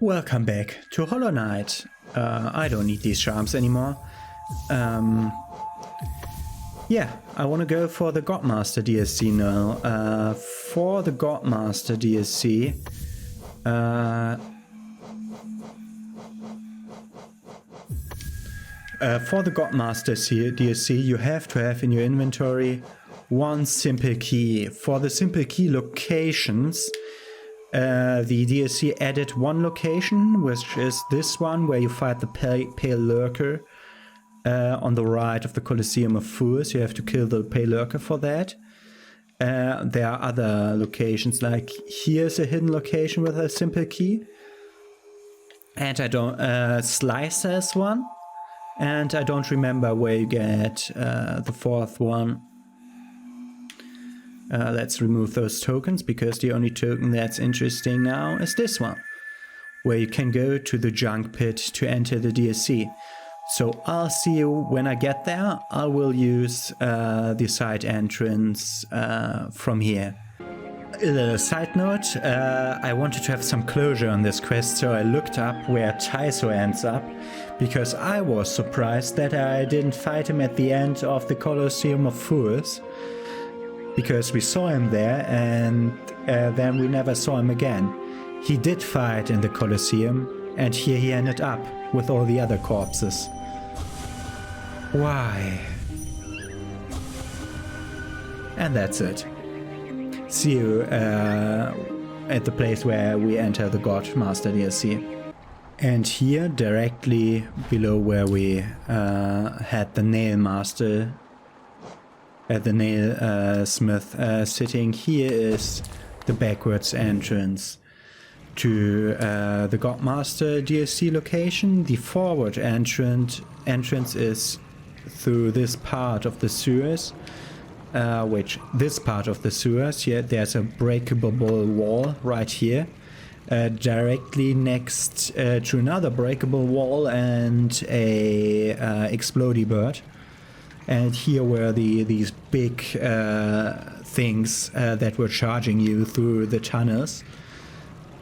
Welcome back to Hollow Knight. I don't need these charms anymore. Yeah, I want to go for the Godmaster DSC now. For the Godmaster DSC, you have to have in your inventory one simple key. For the simple key locations, the DSC added one location, which is this one, where you fight the Pale Lurker on the right of the Colosseum of Fools. You have to kill the Pale Lurker for that. There are other locations, like here's a hidden location with a simple key. And I don't... Slicer's one. And I don't remember where you get the fourth one. Let's remove those tokens, because the only token that's interesting now is this one, where you can go to the junk pit to enter the DSC. So I'll see you when I get there. I will use the side entrance from here. Side note, I wanted to have some closure on this quest, so I looked up where Taiso ends up, because I was surprised that I didn't fight him at the end of the Colosseum of Fools. Because we saw him there, and then we never saw him again. He did fight in the Colosseum, and here he ended up with all the other corpses. Why? And that's it. See you at the place where we enter the Godmaster DLC. And here, directly below where we had the Nail Master, the nail smith sitting, here is the backwards entrance to the Godmaster DLC location. The forward entrance is through this part of the sewers, here there's a breakable wall right here, directly next to another breakable wall and a explodey bird. And here were these big things that were charging you through the tunnels.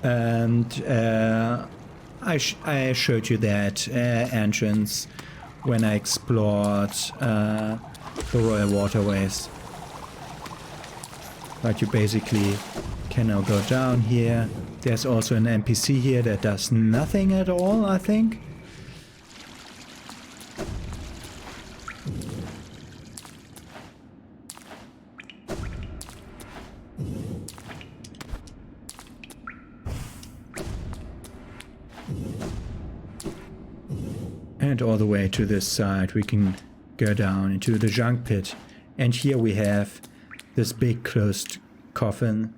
And I showed you that entrance when I explored the Royal Waterways. But you basically can now go down here. There's also an NPC here that does nothing at all, I think. And all the way to this side we can go down into the junk pit. And here we have this big closed coffin,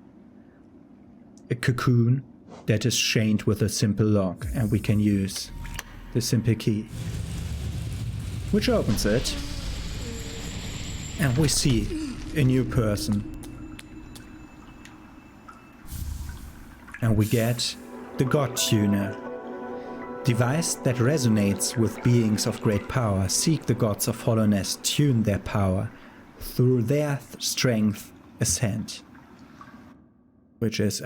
a cocoon that is chained with a simple lock, and we can use the simple key, which opens it, and we see a new person. And we get the God Tuner. Device that resonates with beings of great power. Seek the gods of hollowness, tune their power. Through their strength ascend. Which is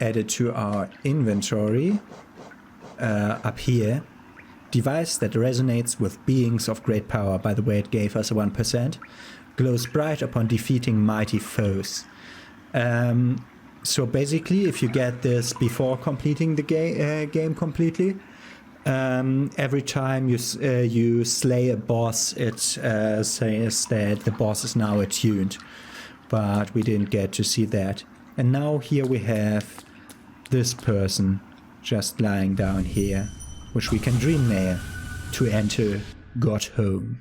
added to our inventory up here. Device that resonates with beings of great power. By the way, it gave us a 1%. Glows bright upon defeating mighty foes. So basically, if you get this before completing the game completely, every time you slay a boss, it says that the boss is now attuned. But we didn't get to see that. And now here we have this person just lying down here, which we can dream nail to enter Godhome.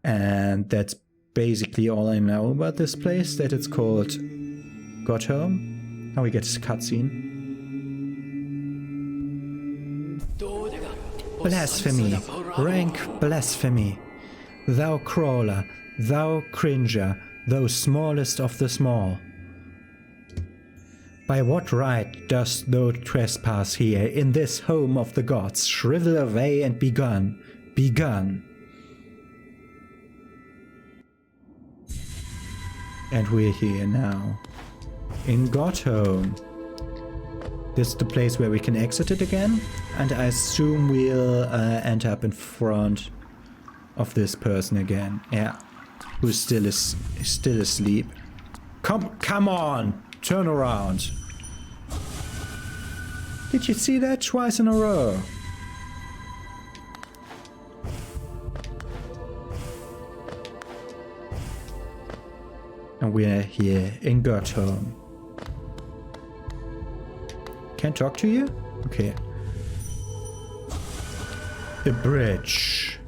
And that's basically all I know about this place, that it's called Godhome. Now we get this cutscene. Blasphemy, rank blasphemy. Thou crawler, thou cringer, thou smallest of the small. By what right dost thou trespass here, in this home of the gods? Shrivel away and be gone, be gone. And we're here now. In Godhome. This is the place where we can exit it again, and I assume we'll end up in front of this person again. Yeah, who still is still asleep. Come on, turn around. Did you see that twice in a row? And we're here in Godhome. Can't talk to you? Okay. A bridge.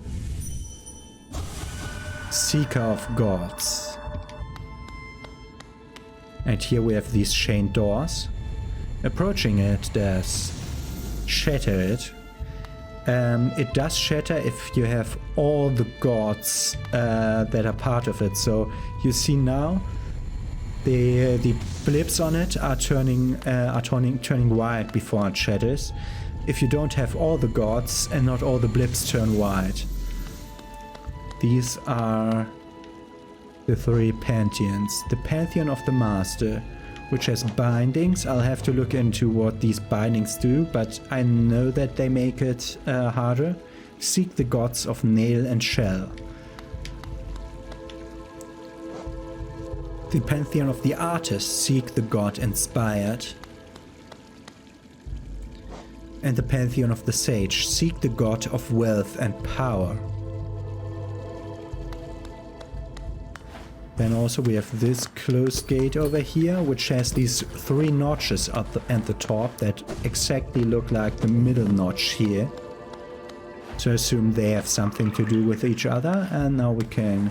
Seeker of gods. And here we have these chained doors. Approaching it does shatter it. It does shatter if you have all the gods that are part of it. So you see now the blips on it are turning white before it shatters. If you don't have all the gods and not all the blips turn white. These are the three pantheons. The pantheon of the master, which has bindings. I'll have to look into what these bindings do, but I know that they make it harder. Seek the gods of nail and shell. The pantheon of the artist, seek the god inspired. And the pantheon of the sage, seek the god of wealth and power. Then also we have this closed gate over here, which has these three notches at the top that exactly look like the middle notch here. So I assume they have something to do with each other, and now we can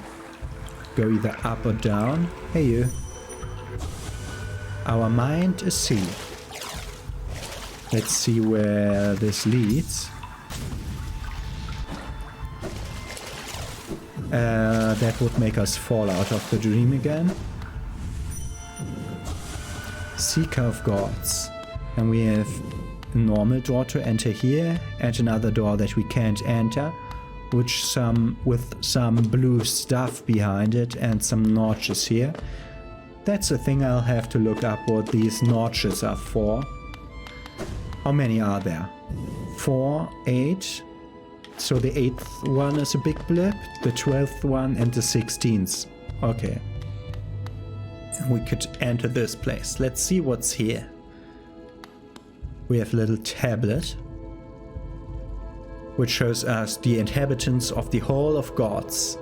go either up or down. Hey you. Our mind is sealed. Let's see where this leads. That would make us fall out of the dream again. Seeker of gods. And we have a normal door to enter here and another door that we can't enter, which with some blue stuff behind it and some notches here. That's a thing I'll have to look up what these notches are for. How many are there? 4, 8. So the 8th one is a big blip, the 12th one and the 16th. Okay. We could enter this place. Let's see what's here. We have a little tablet, which shows us the inhabitants of the Hall of Gods.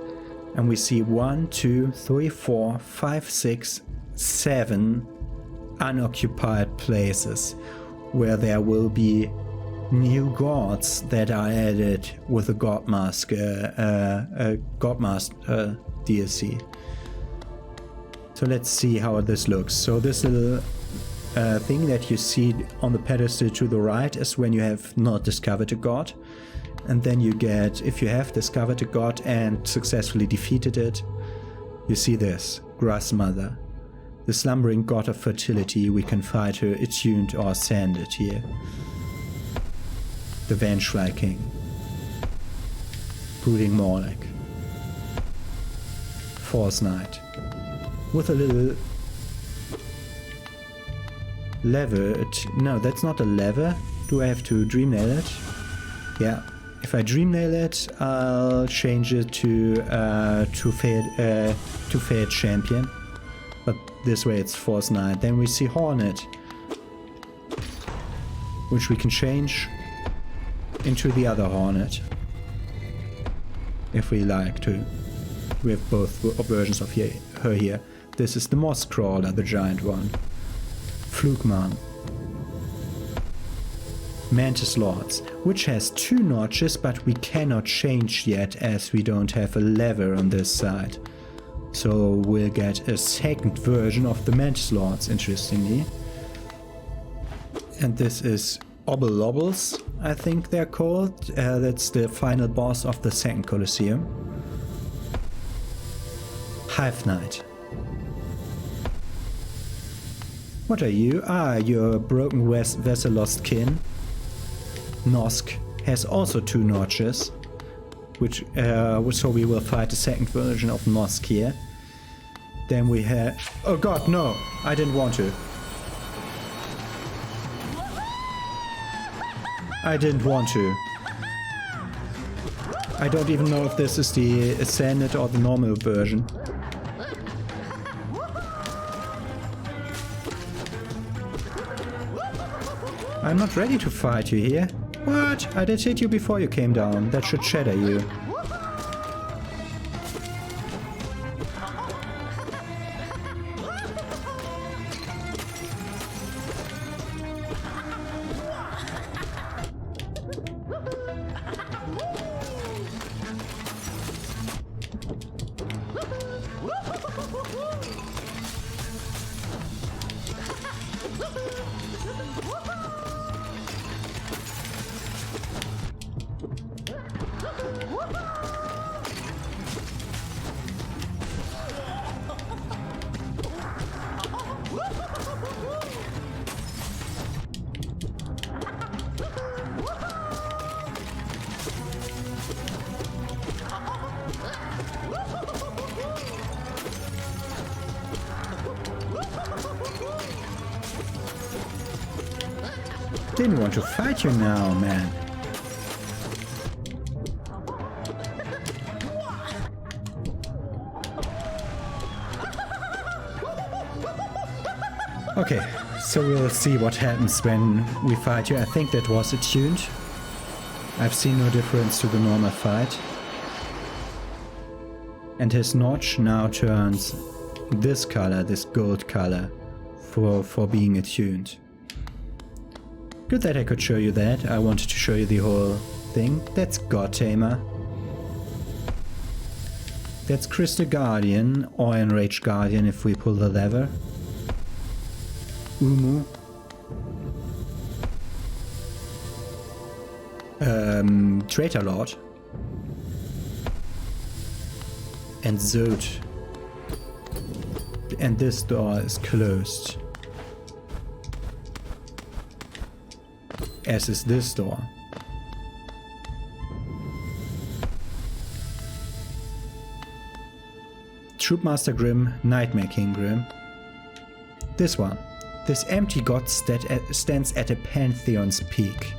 And we see 1, 2, 3, 4, 5, 6, 7 unoccupied places where there will be new gods that are added with a Godmaster DLC. So let's see how this looks. So this little thing that you see on the pedestal to the right is when you have not discovered a god. And then you get, if you have discovered a god and successfully defeated it, you see this, Grass Mother. The slumbering god of fertility, we can fight her attuned or ascended here. The Vengeful King. Brooding Morlock. False Knight. With a little lever. No, that's not a lever. Do I have to dream nail it? Yeah. If I dream nail it, I'll change it to Fade Champion. But this way it's False Knight. Then we see Hornet, which we can change into the other Hornet, if we like to. We have both versions of her here. This is the Moss Crawler, the giant one. Flugman. Mantis Lords, which has 2 notches, but we cannot change yet as we don't have a lever on this side. So we'll get a second version of the Mantis Lords, interestingly. And this is Obble-Lobbles, I think they're called. That's the final boss of the second Colosseum. Hive Knight. What are you? Ah, you're a broken vessel lost kin. Nosk has also 2 notches, which so we will fight the second version of Nosk here. Then we have... Oh god, no! I didn't want to. I didn't want to. I don't even know if this is the Ascended or the normal version. I'm not ready to fight you here. What? I did hit you before you came down. That should shatter you. Didn't want to fight you now, man. Okay, so we'll see what happens when we fight you. I think that was attuned. I've seen no difference to the normal fight. And his notch now turns this color, this gold color, for being attuned. Good that I could show you that. I wanted to show you the whole thing. That's God Tamer. That's Crystal Guardian or Enraged Guardian if we pull the lever. Umu. Traitor Lord. And Zod. And this door is closed. As is this door. Troopmaster Grimm, Nightmare King Grimm. This one. This empty god stands at a pantheon's peak.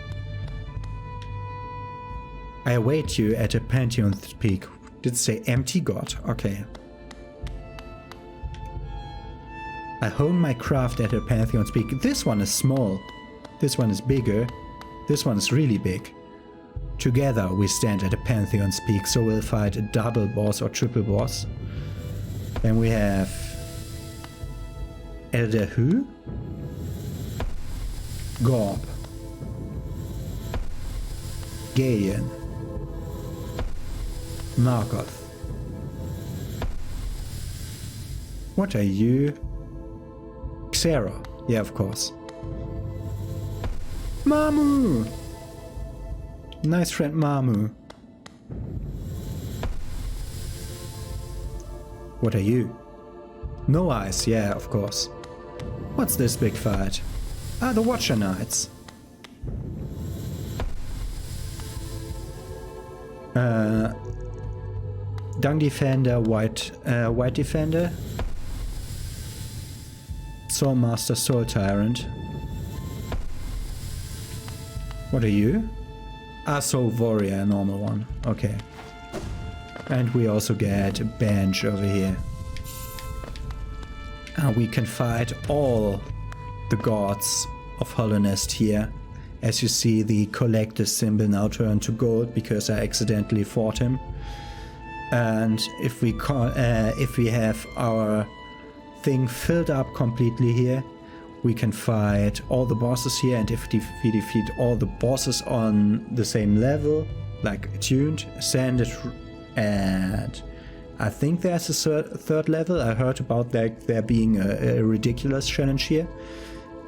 I await you at a pantheon's peak. Did it say empty god? Okay. I hone my craft at a pantheon's peak. This one is small. This one is bigger. This one is really big. Together we stand at a pantheon's peak, so we'll fight a double boss or triple boss. Then we have Elder Hu, Gorb, Gaian, Markoth. What are you? Xera. Yeah, of course. Mamu! Nice friend Mamu. What are you? No Eyes, yeah, of course. What's this big fight? Ah, the Watcher Knights. Dung Defender, White Defender. Soul Master, Soul Tyrant. What are you? Ah, Soul Warrior, normal one. Okay. And we also get a bench over here. And we can fight all the gods of Hollownest here. As you see, the collector symbol now turned to gold because I accidentally fought him. And if we have our thing filled up completely here, we can fight all the bosses here. And if we defeat all the bosses on the same level, like attuned, ascended, and I think there's a third level. I heard about there being a ridiculous challenge here.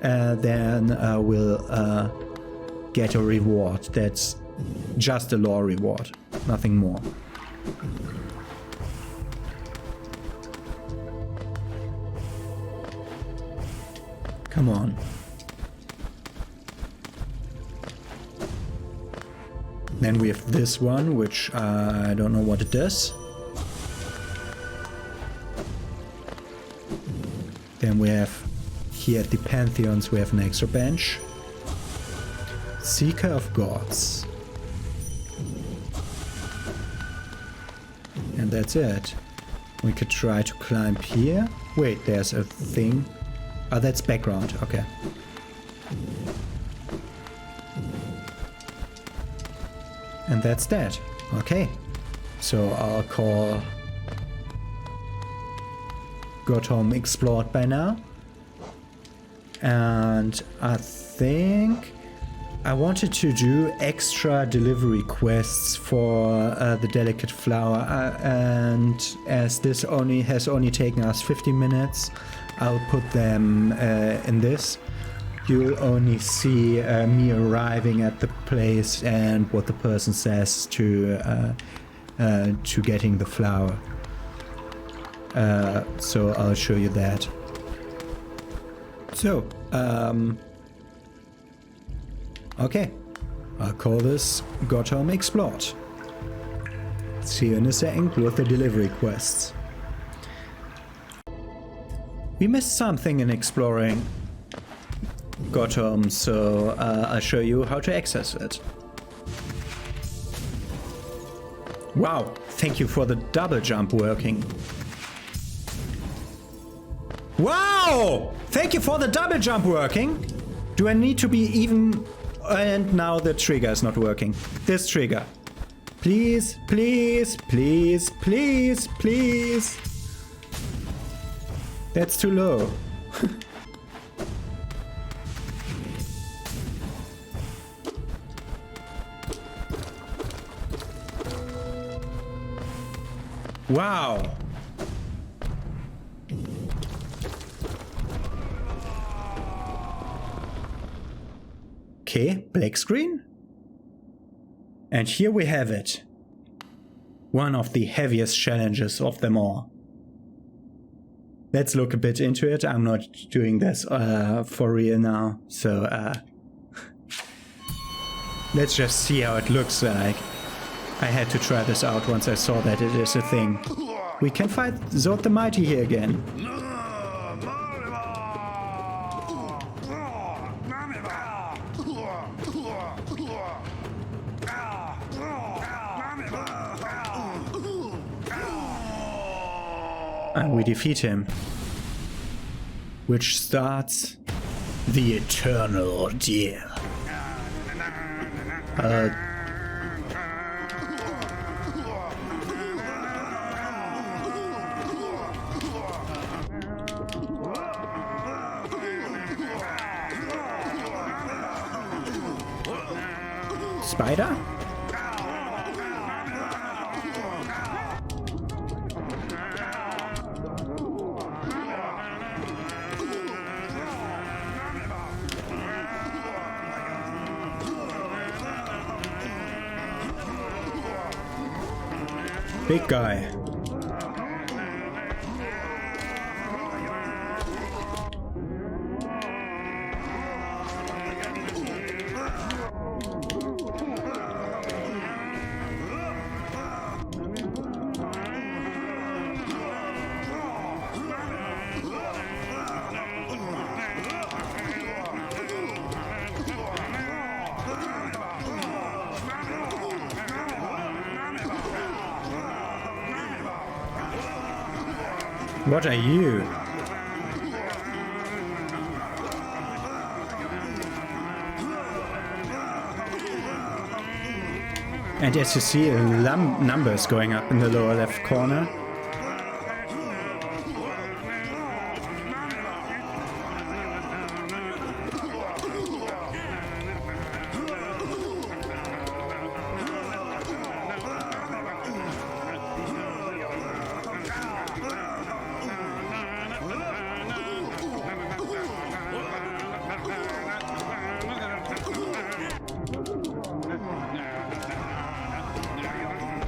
Then we'll get a reward. That's just a lore reward, nothing more. Come on. Then we have this one, which I don't know what it does. Then we have here at the Pantheons, we have an extra bench. Seeker of Gods. And that's it. We could try to climb here. Wait, there's a thing. Oh, that's background. Okay. And that's that. Okay. So I'll call Godhome explored by now. And I think I wanted to do extra delivery quests for the delicate flower, and as this has only taken us 50 minutes, I'll put them in this. You'll only see me arriving at the place and what the person says to getting the flower. So I'll show you that. So, okay, I'll call this Godhome Explored. See you in a second with the delivery quests. We missed something in exploring Godhome, so I'll show you how to access it. Wow, thank you for the double jump working. Wow! Thank you for the double jump working. Do I need to be even... And now the trigger is not working. This trigger. Please, please, please, please, please. That's too low. Wow. Okay, black screen. And here we have it. One of the heaviest challenges of them all. Let's look a bit into it. I'm not doing this for real now, so let's just see how it looks like. I had to try this out once I saw that it is a thing. We can fight Zod the Mighty here again. And we defeat him. Which starts the eternal ordeal. Spider? Big guy. What are you? And as you see, numbers going up in the lower left corner.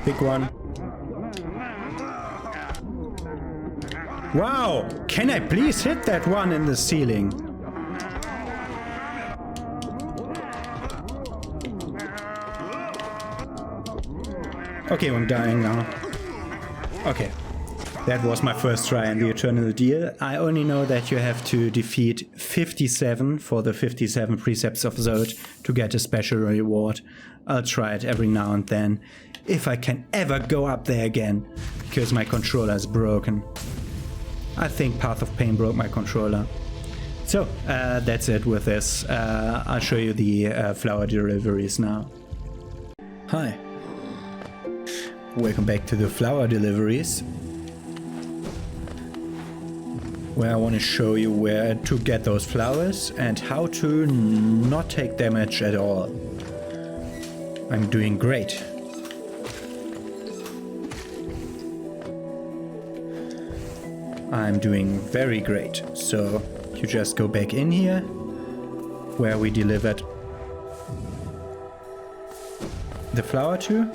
Big one. Wow! Can I please hit that one in the ceiling? Okay, I'm dying now. Okay. That was my first try in the Eternal Deal. I only know that you have to defeat 57 for the 57 Precepts of Zod to get a special reward. I'll try it every now and then, if I can ever go up there again, because my controller is broken. I think Path of Pain broke my controller. So, that's it with this. I'll show you the flower deliveries now. Hi. Welcome back to the flower deliveries, where I want to show you where to get those flowers and how to not take damage at all. I'm doing great. I'm doing very great. So you just go back in here where we delivered the flower to.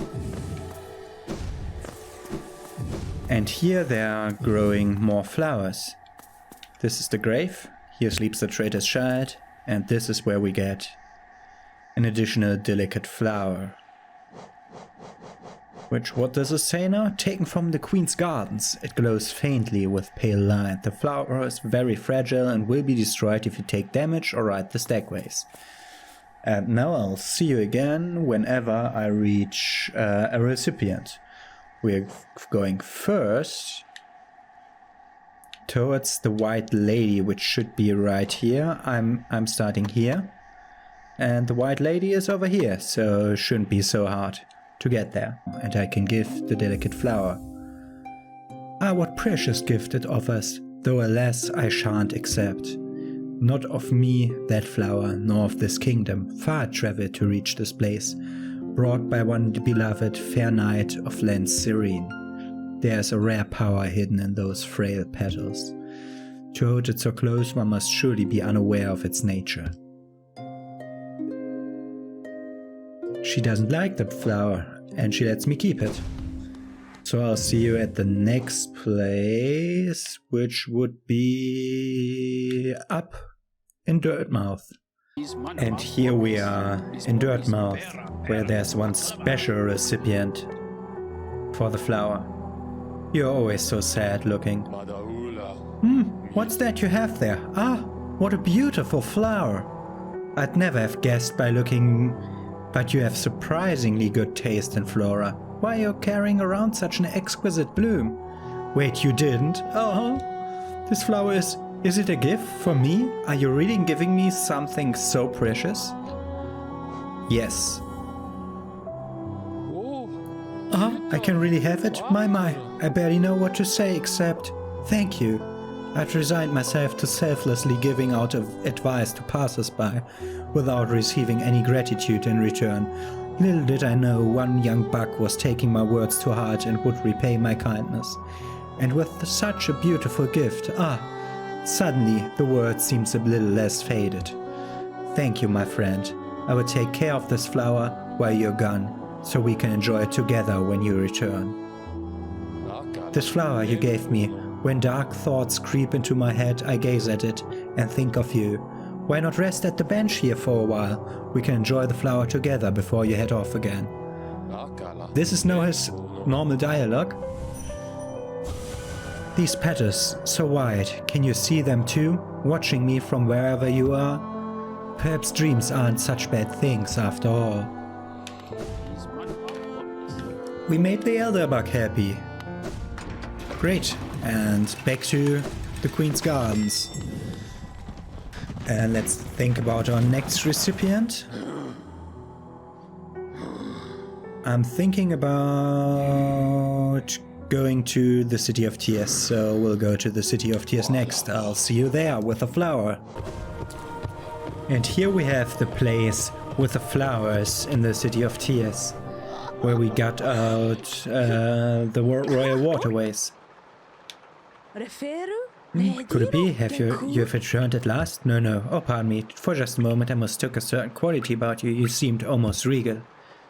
And here they are growing more flowers. This is the grave, here sleeps the traitor's child, and this is where we get an additional delicate flower. Which, what does it say now? Taken from the Queen's gardens. It glows faintly with pale light. The flower is very fragile and will be destroyed if you take damage or ride the stagways. And now I'll see you again whenever I reach a recipient. We're going first towards the White Lady, which should be right here. I'm starting here, and the White Lady is over here, so it shouldn't be so hard to get there. And I can give the delicate flower. Ah, what precious gift it offers, though alas I shan't accept. Not of me that flower, nor of this kingdom, far travelled to reach this place, brought by one beloved fair knight of lands serene. There's a rare power hidden in those frail petals. To hold it so close, one must surely be unaware of its nature. She doesn't like the flower, and she lets me keep it. So I'll see you at the next place, which would be up in Dirtmouth. And here we are in Dirtmouth, where there's one special recipient for the flower. You're always so sad looking. What's that you have there? Ah, what a beautiful flower. I'd never have guessed by looking, but you have surprisingly good taste in flora. Why are you carrying around such an exquisite bloom? Wait, you didn't? Oh, this flower is it a gift for me? Are you really giving me something so precious? Yes. I can really have it? My, I barely know what to say except thank you. I'd resigned myself to selflessly giving out of advice to passers-by without receiving any gratitude in return. Little did I know one young buck was taking my words to heart and would repay my kindness. And with such a beautiful gift, suddenly the word seems a little less faded. Thank you, my friend. I will take care of this flower while you're gone, so we can enjoy it together when you return. This flower you gave me, when dark thoughts creep into my head, I gaze at it and think of you. Why not rest at the bench here for a while? We can enjoy the flower together before you head off again. This is now his normal dialogue. These petals, so wide, can you see them too, watching me from wherever you are? Perhaps dreams aren't such bad things after all. We made the elder bug happy. Great, and back to the Queen's Gardens. And let's think about our next recipient. I'm thinking about going to the City of Tears, so we'll go to the City of Tears next. I'll see you there with a flower. And here we have the place with the flowers in the City of Tears, where we got out the royal waterways. Could it be? Have you returned at last? No. Oh, pardon me. For just a moment I mistook a certain quality about you. You seemed almost regal.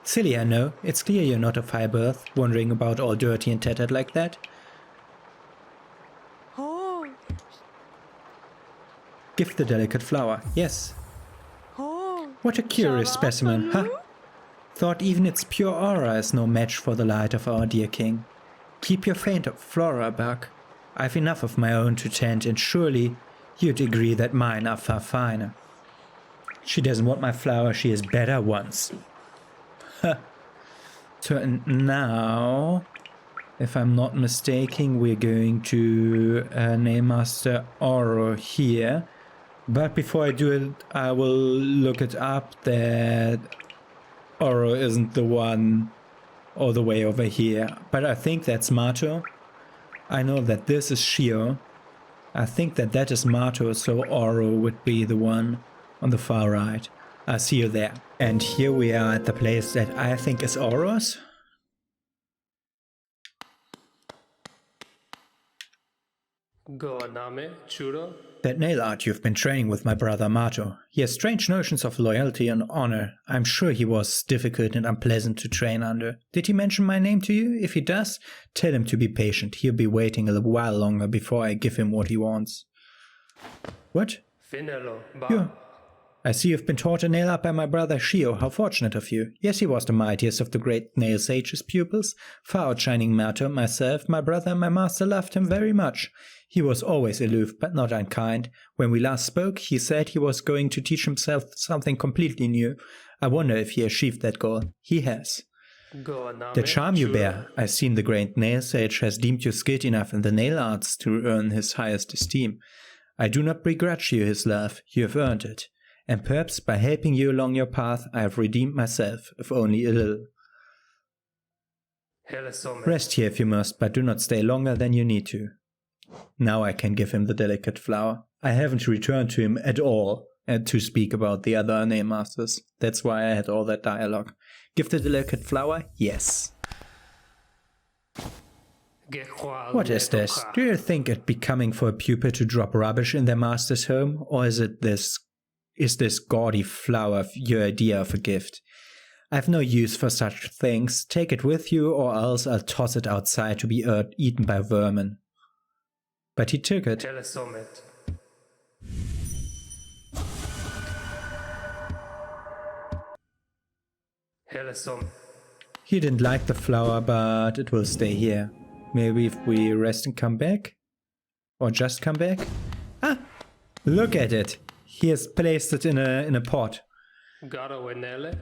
Silly, I know. It's clear you're not of high birth, wandering about all dirty and tattered like that. Oh. Give the delicate flower. Yes. Oh. What a curious specimen, huh? Thought even its pure aura is no match for the light of our dear king. Keep your faint flora, Buck. I've enough of my own to tend, and surely you'd agree that mine are far finer. She doesn't want my flower, she has better ones. So now, if I'm not mistaken, we're going to name Master Oro here. But before I do it, I will look it up that Oro isn't the one all the way over here. But I think that's Mato. I know that this is Shio. I think that that is Mato, so Oro would be the one on the far right. I'll see you there. And here we are at the place that I think is Oro's. Godhome, churro. That nail art you've been training with my brother Mato. He has strange notions of loyalty and honor. I'm sure he was difficult and unpleasant to train under. Did he mention my name to you? If he does, tell him to be patient. He'll be waiting a little while longer before I give him what he wants. What? Finelo, Yeah. I see you've been taught a nail art by my brother Shio. How fortunate of you. Yes, he was the mightiest of the great nail sage's pupils. Far outshining Mato, myself, my brother and my master loved him very much. He was always aloof, but not unkind. When we last spoke, he said he was going to teach himself something completely new. I wonder if he achieved that goal. He has. Godhome, The charm you churro. bear. I seem the great nail sage has deemed you skilled enough in the nail arts to earn his highest esteem. I do not begrudge you his love. You have earned it. And perhaps by helping you along your path, I have redeemed myself, if only a little. Helesome. Rest here if you must, but do not stay longer than you need to. Now I can give him the delicate flower. I haven't returned to him at all to speak about the other name masters. That's why I had all that dialogue. Give the delicate flower? Yes. What is this? Do you think it becoming for a pupil to drop rubbish in their master's home? Or is this gaudy flower your idea of a gift? I've no use for such things. Take it with you, or else I'll toss it outside to be eaten by vermin. But he took it. Helesome. Helesome. He didn't like the flower, but it will stay here. Maybe if we rest and come back? Or just come back? Ah! Look at it! He has placed it in a pot. Godhome.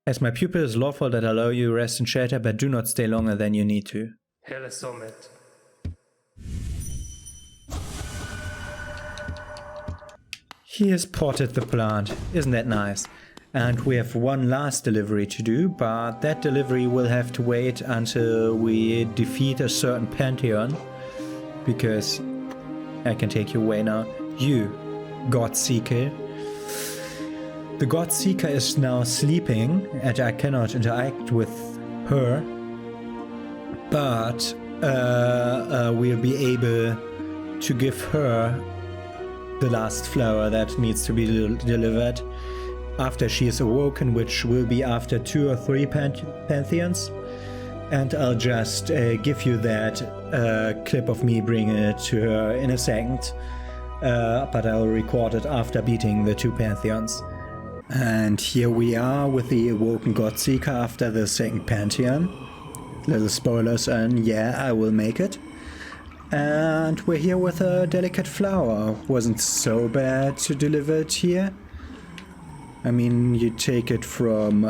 As my pupil is lawful that allow you rest and shelter, but do not stay longer than you need to. Helesome. He has potted the plant. Isn't that nice? And we have one last delivery to do, but that delivery will have to wait until we defeat a certain pantheon. Because I can take you away now. You, Godseeker. The Godseeker is now sleeping and I cannot interact with her. But we'll be able to give her the last flower that needs to be delivered after she is awoken, which will be after 2 or 3 pantheons. And I'll just give you that clip of me bringing it to her in a second. But I'll record it after beating the 2 pantheons. And here we are with the awoken Godseeker after the 2nd pantheon. Little spoilers, and yeah, I will make it. And we're here with a delicate flower. Wasn't so bad to deliver it here. I mean, you take it from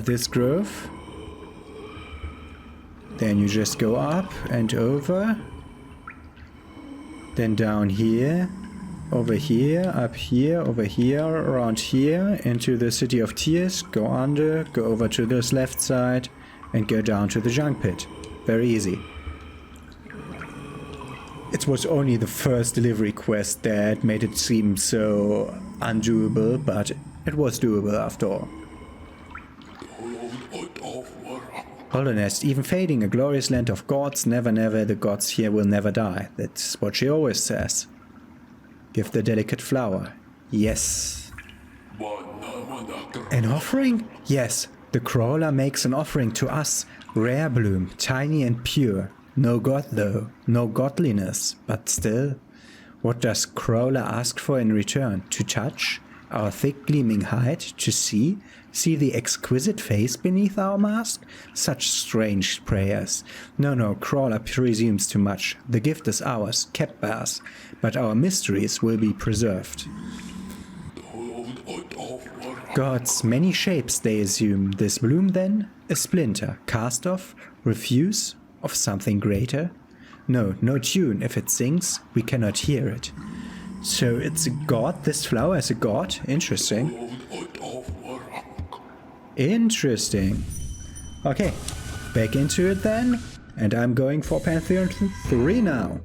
this grove. Then you just go up and over. Then down here. Over here, up here, over here, around here, into the City of Tears. Go under, go over to this left side, and go down to the junk pit. Very easy. It was only the first delivery quest that made it seem so undoable, but it was doable after all. Holiness, even fading, a glorious land of gods, never, never, the gods here will never die. That's what she always says. Give the delicate flower. Yes. An offering? Yes. The crawler makes an offering to us. Rare bloom, tiny and pure. No god though, no godliness, but still. What does crawler ask for in return? To touch? our thick gleaming hide to see the exquisite face beneath our mask? Such strange prayers. No, Crawler presumes too much. The gift is ours, kept by us, but our mysteries will be preserved. Gods, many shapes they assume. This bloom then? A splinter, cast off, refuse of something greater? No tune. If it sings, we cannot hear it. So it's a god? This flower is a god? Interesting. Interesting. Okay, back into it then. And I'm going for Pantheon 3 now.